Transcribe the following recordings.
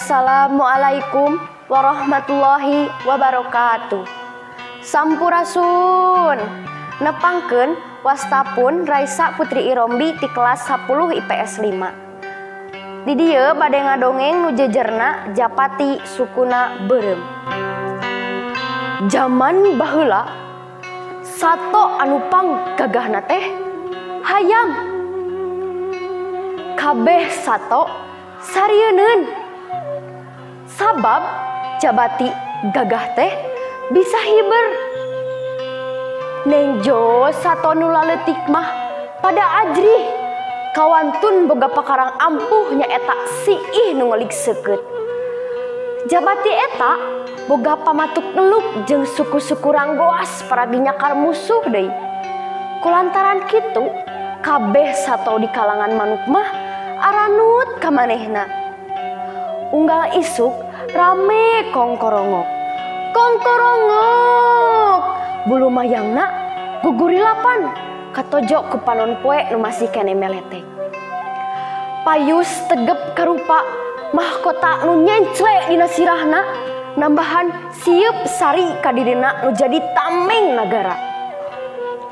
Wassalamualaikum warahmatullahi wabarakatuh. Sampurasun nepangkeun wastapun Raisa Putri Irombi ti kelas 10 IPS 5. Di dieu bade ngadongeng nu jejerna Japati sukuna Beureum. Zaman baheula sato anu panggagahna teh hayam. Kabeh sato sarieun. Sabab Jabati gagah teh bisa hiber. Nenjo sato nu laletik mah pada ajrih kawantun boga pakarang ampuh nyaeta siih nu ngeligsekeut. Jabati eta boga pamatuk neluk jeung suku-suku ranggoas paragi nyakar musuh deui. Kulantaran kitu kabeh sato di kalangan manuk mah aranut ka manehna. Unggal isuk rame kongkorongok. Kongkorongok bulu mayangna gugurilapan katojo ku panon poe nu masih kene meletek. Payus tegep karupa mahkota nu nyencle dina sirahna nambahan sieup sari ka dirina nu jadi tameng nagara.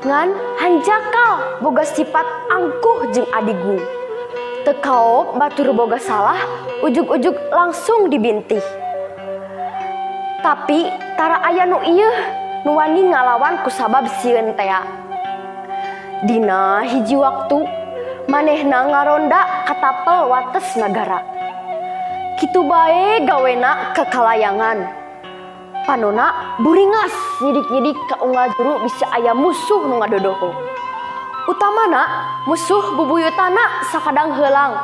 Ngan hanjakal boga sifat angkuh jeung adigung. Teu kaop batur boga salah ujug-ujug langsung dibintih. Tapi tara aya nu ieu nu wani ngalawan kusabab sieun tea. Dina hiji waktu manehna ngaronda katapel wates nagara. Kitu bae gawena kekalayangan. Panona buringas nyidik-nyidik ka unggal juru bisa aya musuh nu ngadodoho. Utamana musuh bubuyutana sakadang heulang.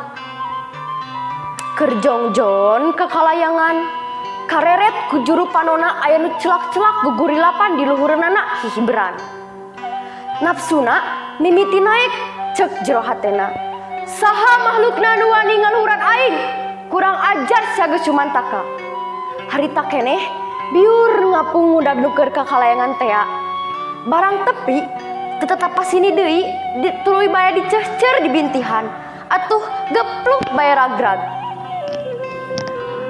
Keur jongjon kekalayangan kareret ku juru panona aya nu celak-celak gugurilapan di luhureunana hihiberan. Nafsuna mimiti naik cek jero hatena. Saha makhlukna nu wani ngaluhuran aing? Kurang ajar sageus sumantaka. Harita keneh biur ngapung ngudag nuker kakalayangan tea. Barang tepi tetep pasini deui tuluy baya dicecer dibintihan atuh gepluk bae ragrag.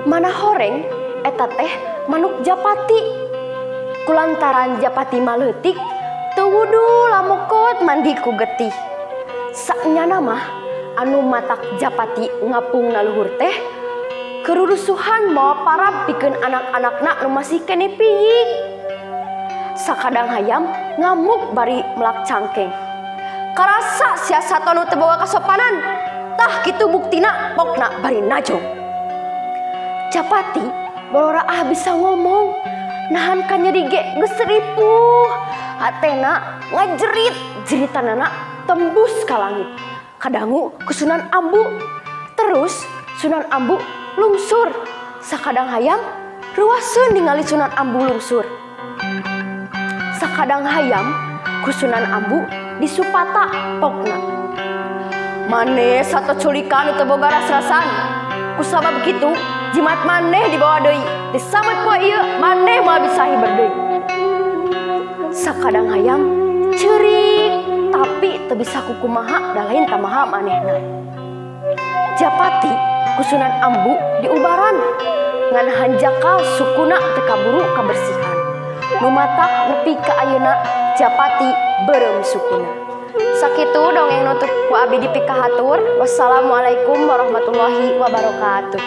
Mana horeng eta teh manuk Japati. Kulantaran Japati maleutik teu wudu lamukut mandi ku getih. Saknyana mah anu matak Japati ngapung naluhur teh kerurusuhan mawa parab pikeun anak-anakna nu masih kene piyik. Sakadang hayam ngamuk bari melak cangkeng. Karasa sia sato nu teu boga kasopanan. Tah kitu buktina pokna bari najong. Japati balora bisa ngomong, nahan ka nyeri ge geus ripuh. Hatena ngajerit, jeritanana tembus ka langit. Kadangu ku Sunan Ambu. Terus Sunan Ambu lungsur. Sakadang hayam ruaseun ningali Sunan Ambu lungsur. Sakadang hayam ku Sunan Ambu disupata pokna. Maneh sato culikan teu boga ras-rasan. Kusabab kitu jimat maneh dibawa deui. Disamut poe ieu maneh moal bisa hiber deui. Sakadang hayam ceurik tapi teu bisa kukumaha da lain tamaha manehna. Japati ku Sunan Ambu diubaran ngan hanjakal sukuna teu kaburu kabersihan. Nu matak nepi ka ayeuna Japati Beureum sukuna. Sakitu dongeng nutup ku abdi dipikahatur. Wassalamualaikum warahmatullahi wabarakatuh.